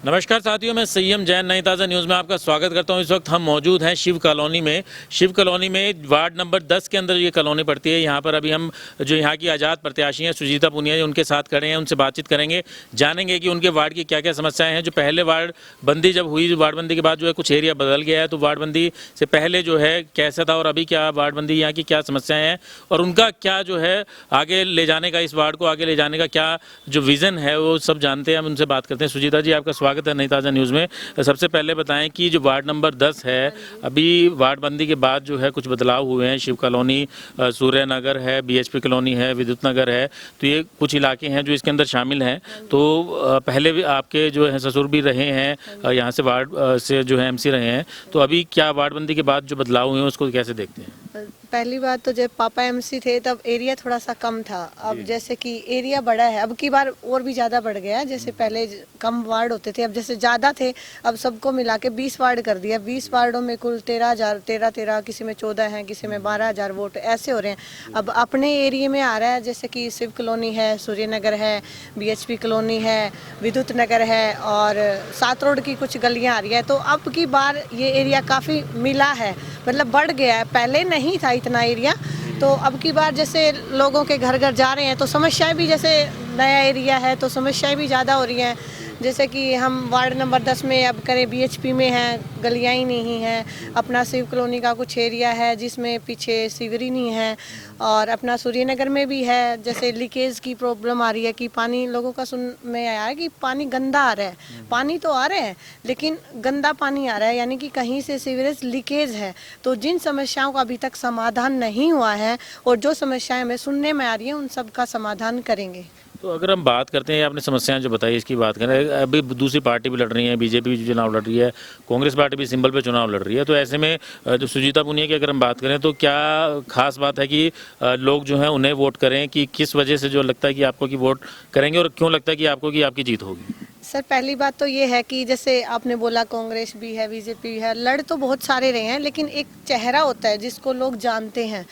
नमस्कार साथियों, मैं संयम जैन नई ताज़ा न्यूज़ में आपका स्वागत करता हूं। इस वक्त हम मौजूद हैं शिव कॉलोनी में। शिव कॉलोनी में वार्ड नंबर 10 के अंदर ये कॉलोनी पड़ती है। यहां पर अभी हम जो यहां की आज़ाद प्रत्याशी हैं सुजीता पुनिया, उनके साथ खड़े हैं, उनसे बातचीत करेंगे, जानेंगे कि उनके वार्ड की क्या क्या समस्याएं हैं। जो पहले वार्ड बंदी जब हुई, वार्ड बंदी के बाद जो है कुछ एरिया बदल गया है, तो वार्ड बंदी से पहले जो है कैसा था और अभी क्या वार्ड बंदी यहाँ की क्या समस्याएँ हैं और उनका क्या जो है आगे ले जाने का, इस वार्ड को आगे ले जाने का क्या जो विज़न है वो सब जानते हैं। हम उनसे बात करते हैं। सुजीता जी, आपका स्वागत है नई ताज़ा न्यूज़ में। सबसे पहले बताएं कि जो वार्ड नंबर 10 है, अभी वार्ड बंदी के बाद जो है कुछ बदलाव हुए हैं। शिव कॉलोनी, सूर्य नगर है, बीएचपी कॉलोनी है, विद्युत नगर है, तो ये कुछ इलाके हैं जो इसके अंदर शामिल हैं। तो पहले भी आपके जो है ससुर भी रहे हैं, यहाँ से वार्ड से जो है एमसी रहे हैं, तो अभी क्या वार्ड बंदी के बाद जो बदलाव हुए हैं उसको कैसे देखते हैं? पहली बात तो जब पापा एमसी थे तब एरिया थोड़ा सा कम था। अब जैसे कि एरिया बड़ा है, अब की बार और भी ज़्यादा बढ़ गया। जैसे पहले कम वार्ड होते थे, अब जैसे ज़्यादा थे, अब सबको मिला के 20 वार्ड कर दिया। 20 वार्डों में कुल 13,000 किसी में 14 हैं, किसी में 12,000 वोट ऐसे हो रहे हैं। अब अपने एरिया में आ रहा है, जैसे कि शिव कॉलोनी है, सूर्य नगर है, बीएचपी कॉलोनी है, विद्युत नगर है और 7 रोड की कुछ गलियाँ आ रही है। तो अब की बार ये एरिया काफ़ी मिला है, मतलब बढ़ गया है। पहले नहीं था इतना एरिया, तो अब की बार जैसे लोगों के घर घर जा रहे हैं तो समस्याएं भी, जैसे नया एरिया है तो समस्याएं भी ज़्यादा हो रही हैं। जैसे कि हम वार्ड नंबर 10 में अब करें, बीएचपी में हैं, गलियाँ ही नहीं हैं। अपना शिव कॉलोनी का कुछ एरिया है जिसमें पीछे सीवर ही नहीं है, और अपना सूर्य नगर में भी है। जैसे लीकेज की प्रॉब्लम आ रही है कि पानी, लोगों का सुन में आया है कि पानी गंदा आ रहा है। पानी तो आ रहा है लेकिन गंदा पानी आ रहा है, यानी कि कहीं से सीवरेज लीकेज है। तो जिन समस्याओं का अभी तक समाधान नहीं हुआ है और जो समस्याएं हमें सुनने में आ रही हैं, उन सब का समाधान करेंगे। तो अगर हम बात करते हैं, आपने समस्याएं जो बताई इसकी बात करें, अभी दूसरी पार्टी भी लड़ रही है, बीजेपी भी चुनाव लड़ रही है, कांग्रेस पार्टी भी सिंबल पे चुनाव लड़ रही है। तो ऐसे में जो सुजीता पुनिया की अगर हम बात करें तो क्या खास बात है कि लोग जो हैं उन्हें वोट करें, कि किस वजह से जो लगता है कि आपको कि वोट करेंगे और क्यों लगता है कि आपको कि आपकी जीत होगी? सर, पहली बात तो ये है कि जैसे आपने बोला कांग्रेस भी है, बीजेपी है, लड़ तो बहुत सारे रहे हैं, लेकिन एक चेहरा होता है जिसको लोग जानते हैं,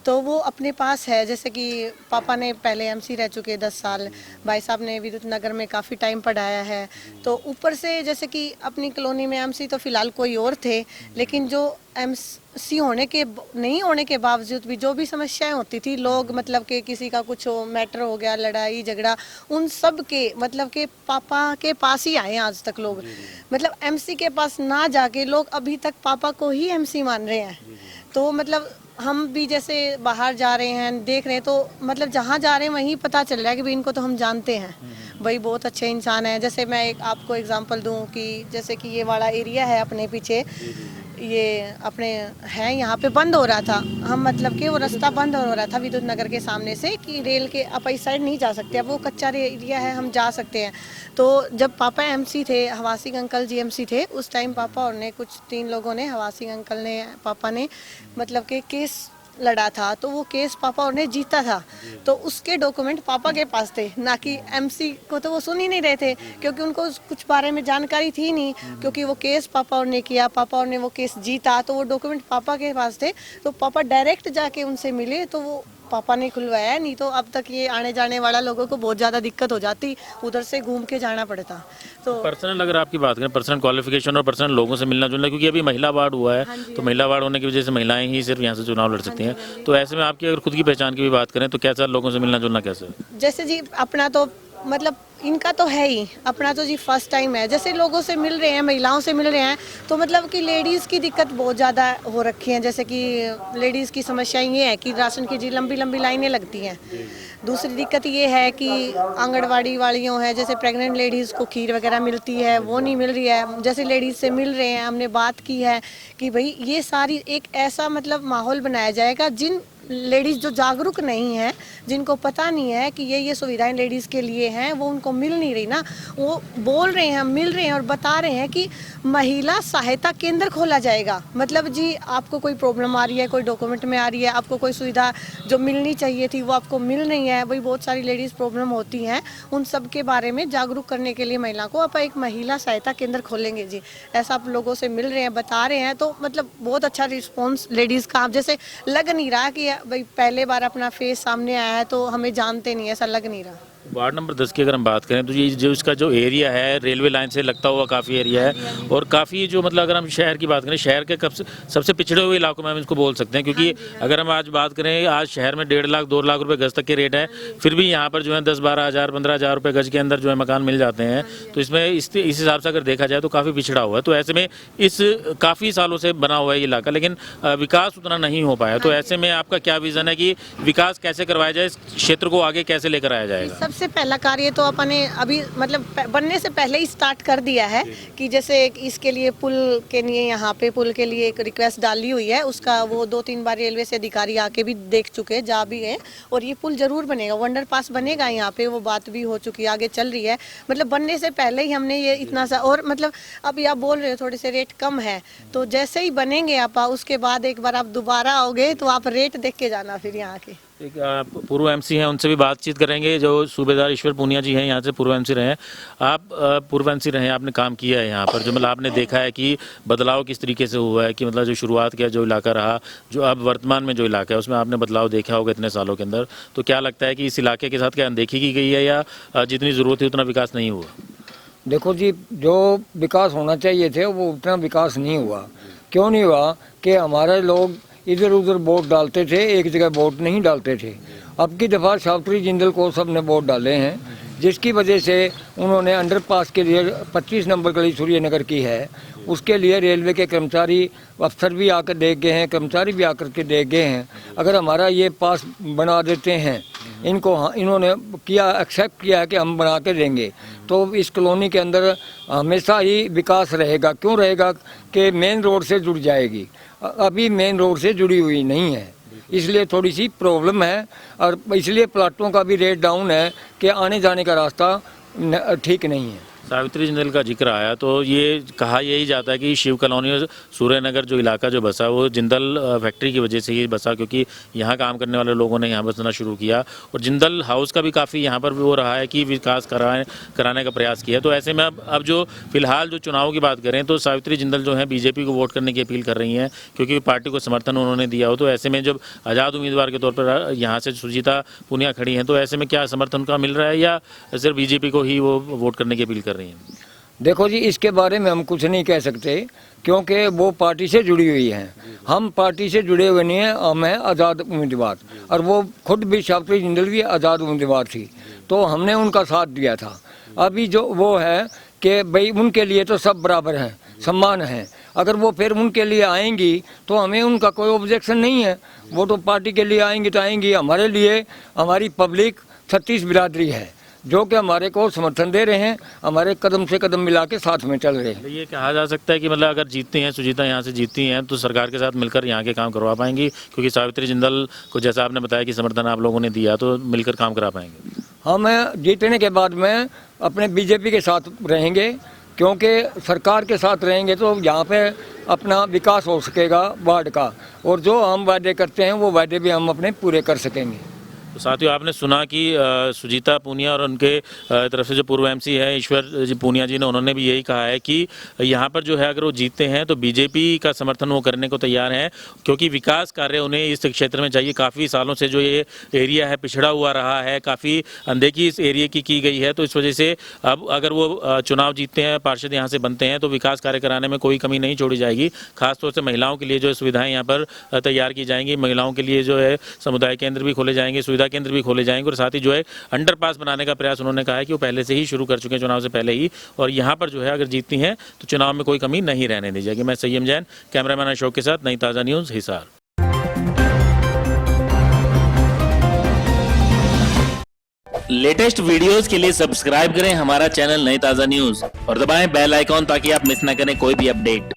तो वो अपने पास है। जैसे कि पापा ने पहले एमसी रह चुके 10 साल, भाई साहब ने विद्युत नगर में काफ़ी टाइम पढ़ाया है। तो ऊपर से जैसे कि अपनी कॉलोनी में एमसी तो फिलहाल कोई और थे, लेकिन जो एमसी होने के नहीं होने के बावजूद भी जो भी समस्याएं होती थी, लोग मतलब कि किसी का कुछ मैटर हो गया, लड़ाई झगड़ा, उन सब के मतलब के पापा के पास ही आए आज तक लोग। मतलब एमसी के पास ना जाके लोग अभी तक पापा को ही एमसी मान रहे हैं। तो मतलब हम भी जैसे बाहर जा रहे हैं, देख रहे हैं, तो मतलब जहाँ जा रहे हैं वहीं पता चल रहा है कि भाई इनको तो हम जानते हैं, भाई बहुत अच्छे इंसान है। जैसे मैं एक आपको एग्जांपल दूं कि जैसे कि ये वाला एरिया है अपने पीछे, ये अपने है, यहाँ पे बंद हो रहा था, हम मतलब कि वो रास्ता बंद हो रहा था विद्युत नगर के सामने से कि रेल के आप इस साइड नहीं जा सकते, अब वो कच्चा एरिया है, हम जा सकते हैं। तो जब पापा एमसी थे, हवा सिंह अंकल जी एमसी थे, उस टाइम पापा और ने कुछ 3 लोगों ने, हवा सिंह अंकल ने, पापा ने मतलब कि केस लड़ा था, तो वो केस पापा और ने जीता था। तो उसके डॉक्यूमेंट पापा के पास थे, ना कि एमसी को तो वो सुन ही नहीं रहे थे, क्योंकि उनको कुछ बारे में जानकारी थी नहीं, क्योंकि वो केस पापा और ने किया, पापा और ने वो केस जीता, तो वो डॉक्यूमेंट पापा के पास थे। तो पापा डायरेक्ट जाके उनसे मिले, तो वो पापा ने खुलवाया। नहीं तो अब तक ये आने जाने वाला लोगों को बहुत ज़्यादा दिक्कत हो जाती, उधर से घूम के जाना पड़ता। तो पर्सनल अगर आपकी बात करें, पर्सनल क्वालिफिकेशन और पर्सनल लोगों से मिलना जुलना, क्योंकि अभी महिला वार्ड हुआ है, तो महिला वार्ड होने की वजह से महिलाएं ही सिर्फ यहाँ से चुनाव लड़ सकती हैं। तो ऐसे में आपकी अगर खुद की पहचान की भी बात करें तो कैसा लोगों से मिलना जुलना कैसे? जैसे जी अपना तो मतलब इनका तो है ही, अपना तो जी फर्स्ट टाइम है। जैसे लोगों से मिल रहे हैं, महिलाओं से मिल रहे हैं, तो मतलब कि लेडीज़ की दिक्कत बहुत ज़्यादा हो रखी है। जैसे कि लेडीज़ की समस्या ये है कि राशन की जी लंबी लंबी लाइनें लगती हैं। दूसरी दिक्कत ये है कि आंगनवाड़ी वालियों है, जैसे प्रेग्नेंट लेडीज़ को खीर वगैरह मिलती है, वो नहीं मिल रही है। जैसे लेडीज़ से मिल रहे हैं, हमने बात की है कि भाई ये सारी एक ऐसा मतलब माहौल बनाया जाएगा, जिन लेडीज़ जो जागरूक नहीं है, जिनको पता नहीं है कि ये सुविधाएं लेडीज़ के लिए हैं, वो उनको मिल नहीं रही ना, वो बोल रहे हैं, मिल रहे हैं और बता रहे हैं कि महिला सहायता केंद्र खोला जाएगा। मतलब जी आपको कोई प्रॉब्लम आ रही है, कोई डॉक्यूमेंट में आ रही है, आपको कोई सुविधा जो मिलनी चाहिए थी वो आपको मिल नहीं है, भाई बहुत सारी लेडीज़ प्रॉब्लम होती हैं, उन सब के बारे में जागरूक करने के लिए महिला को आप एक महिला सहायता केंद्र खोलेंगे जी, ऐसा आप लोगों से मिल रहे हैं, बता रहे हैं। तो मतलब बहुत अच्छा रिस्पॉन्स लेडीज़ का, आप जैसे लग नहीं रहा कि भाई पहले बार अपना फेस सामने आया है तो हमें जानते नहीं, ऐसा लग नहीं रहा। वार्ड नंबर 10 की अगर हम बात करें तो ये जो इसका जो एरिया है रेलवे लाइन से लगता हुआ काफ़ी एरिया है और काफ़ी जो मतलब अगर हम शहर की बात करें शहर के सबसे पिछड़े हुए इलाकों में हम इसको बोल सकते हैं क्योंकि अगर हम आज बात करें आज शहर में 1.5 लाख 2 लाख रुपए गज तक के रेट है फिर भी यहाँ पर जो है 10-12 हज़ार 15 हज़ार रुपये गज के अंदर जो है मकान मिल जाते हैं। तो इसमें इस हिसाब से अगर देखा जाए तो काफ़ी पिछड़ा हुआ है। तो ऐसे में इस काफ़ी सालों से बना हुआ है ये इलाका लेकिन विकास उतना नहीं हो पाया। तो ऐसे में आपका क्या विज़न है कि विकास कैसे करवाया जाए, इस क्षेत्र को आगे कैसे लेकर आया जाएगा? सबसे पहला कार्य तो अपने अभी मतलब बनने से पहले ही स्टार्ट कर दिया है कि जैसे इसके लिए पुल के लिए यहाँ पे पुल के लिए एक रिक्वेस्ट डाली हुई है, उसका वो 2-3 बार रेलवे से अधिकारी आके भी देख चुके हैं, जा भी गए और ये पुल जरूर बनेगा, वंडर पास बनेगा यहाँ पे, वो बात भी हो चुकी है, आगे चल रही है। मतलब बनने से पहले ही हमने ये इतना सा और मतलब अभी आप बोल रहे हो थोड़े से रेट कम है तो जैसे ही बनेंगे आप उसके बाद एक बार आप दोबारा आओगे तो आप रेट देख के जाना फिर यहाँ के। एक पूर्व एमसी हैं उनसे भी बातचीत करेंगे जो सूबेदार ईश्वर पूनिया जी हैं, यहाँ से पूर्व एमसी रहे हैं। आप पूर्व एमसी रहे हैं, आपने काम किया है यहाँ पर, जो मतलब आपने देखा है कि बदलाव किस तरीके से हुआ है कि मतलब जो शुरुआत का जो इलाका रहा जो अब वर्तमान में जो इलाका है उसमें आपने बदलाव देखा होगा इतने सालों के अंदर। तो क्या लगता है कि इस इलाके के साथ क्या अनदेखी की गई है या जितनी ज़रूरत है उतना विकास नहीं हुआ? देखो जी, जो विकास होना चाहिए थे वो उतना विकास नहीं हुआ। क्यों नहीं हुआ कि हमारे लोग इधर उधर वोट डालते थे, एक जगह वोट नहीं डालते थे। अब की दफ़ा सावित्री जिंदल को सब ने वोट डाले हैं जिसकी वजह से उन्होंने अंडरपास के लिए 25 नंबर गली सूर्यनगर की है, उसके लिए रेलवे के कर्मचारी अफसर भी आकर देख गए हैं, कर्मचारी भी आकर के देख गए हैं। अगर हमारा ये पास बना देते हैं इनको, इन्होंने किया एक्सेप्ट किया है कि हम बना के देंगे तो इस कॉलोनी के अंदर हमेशा ही विकास रहेगा। क्यों रहेगा कि मेन रोड से जुड़ जाएगी, अभी मेन रोड से जुड़ी हुई नहीं है, इसलिए थोड़ी सी प्रॉब्लम है और इसलिए प्लाटों का भी रेट डाउन है कि आने जाने का रास्ता ठीक नहीं है। सावित्री जिंदल का जिक्र आया तो ये कहा यही जाता है कि शिव कॉलोनी और सूर्यनगर जो इलाका जो बसा वो जिंदल फैक्ट्री की वजह से ही बसा क्योंकि यहाँ काम करने वाले लोगों ने यहाँ बसना शुरू किया और जिंदल हाउस का भी काफ़ी यहाँ पर भी वो रहा है कि विकास कराने का प्रयास किया। तो ऐसे में अब जो फिलहाल जो चुनाव की बात करें तो सावित्री जिंदल जो है बीजेपी को वोट करने की अपील कर रही हैं क्योंकि पार्टी को समर्थन उन्होंने दिया हो। तो ऐसे में जब आज़ाद उम्मीदवार के तौर पर यहाँ से सुजीता पूनिया खड़ी हैं तो ऐसे में क्या समर्थन उनका मिल रहा है या सिर्फ बीजेपी को ही वो वोट करने की अपील कर रही हैं? देखो जी, इसके बारे में हम कुछ नहीं कह सकते क्योंकि वो पार्टी से जुड़ी हुई हैं, हम पार्टी से जुड़े हुए नहीं हैं, हम हैं आज़ाद उम्मीदवार और वो खुद भी सावित्री जिंदल भी आज़ाद उम्मीदवार थी तो हमने उनका साथ दिया था। अभी जो वो है कि भाई उनके लिए तो सब बराबर हैं, सम्मान है, अगर वो फिर उनके लिए आएंगी तो हमें उनका कोई ऑब्जेक्शन नहीं है, वो तो पार्टी के लिए आएंगी तो आएंगी। हमारे लिए हमारी पब्लिक 36 बिरादरी है जो कि हमारे को समर्थन दे रहे हैं, हमारे कदम से कदम मिला के साथ में चल रहे हैं। ये कहा जा सकता है कि मतलब अगर जीतती हैं सुजीता यहाँ से जीतती हैं तो सरकार के साथ मिलकर यहाँ के काम करवा पाएंगी क्योंकि सावित्री जिंदल को जैसा आपने बताया कि समर्थन आप लोगों ने दिया तो मिलकर काम करा पाएंगे। हम जीतने के बाद में अपने बीजेपी के साथ रहेंगे क्योंकि सरकार के साथ रहेंगे तो यहाँ पे अपना विकास हो सकेगा वार्ड का और जो हम वादे करते हैं वो वादे भी हम अपने पूरे कर सकेंगे। तो साथियों आपने सुना कि सुजीता पूनिया और उनके तरफ से जो पूर्व एमसी है ईश्वर जी पूनिया जी ने उन्होंने भी यही कहा है कि यहाँ पर जो है अगर वो जीतते हैं तो बीजेपी का समर्थन वो करने को तैयार हैं क्योंकि विकास कार्य उन्हें इस क्षेत्र में चाहिए। काफ़ी सालों से जो ये एरिया है पिछड़ा हुआ रहा है, काफ़ी अनदेखी इस एरिया की गई है। तो इस वजह से अब अगर वो चुनाव जीतते हैं, पार्षद यहाँ से बनते हैं तो विकास कार्य कराने में कोई कमी नहीं छोड़ी जाएगी। खासतौर से महिलाओं के लिए जो सुविधाएँ यहाँ पर तैयार की जाएंगी, महिलाओं के लिए जो है समुदाय केंद्र भी खोले जाएंगे, सुविधा केंद्र भी खोले जाएंगे और साथ ही जो है अंडरपास बनाने का प्रयास उन्होंने कहा है कि वो पहले से ही शुरू कर चुके हैं चुनाव से पहले ही और यहाँ पर जो है अगर जीतती हैं तो चुनाव में कोई कमी नहीं रहने दी जाएगी। मैं संयम जैन, कैमरामैन अशोक के साथ, नई ताज़ा न्यूज़, हिसार। लेटेस्ट वीडियोस के लिए सब्सक्राइब करें हमारा चैनल नई ताज़ा न्यूज़ और दबाएं बेल आइकॉन ताकि आप मिस ना करें कोई भी अपडेट।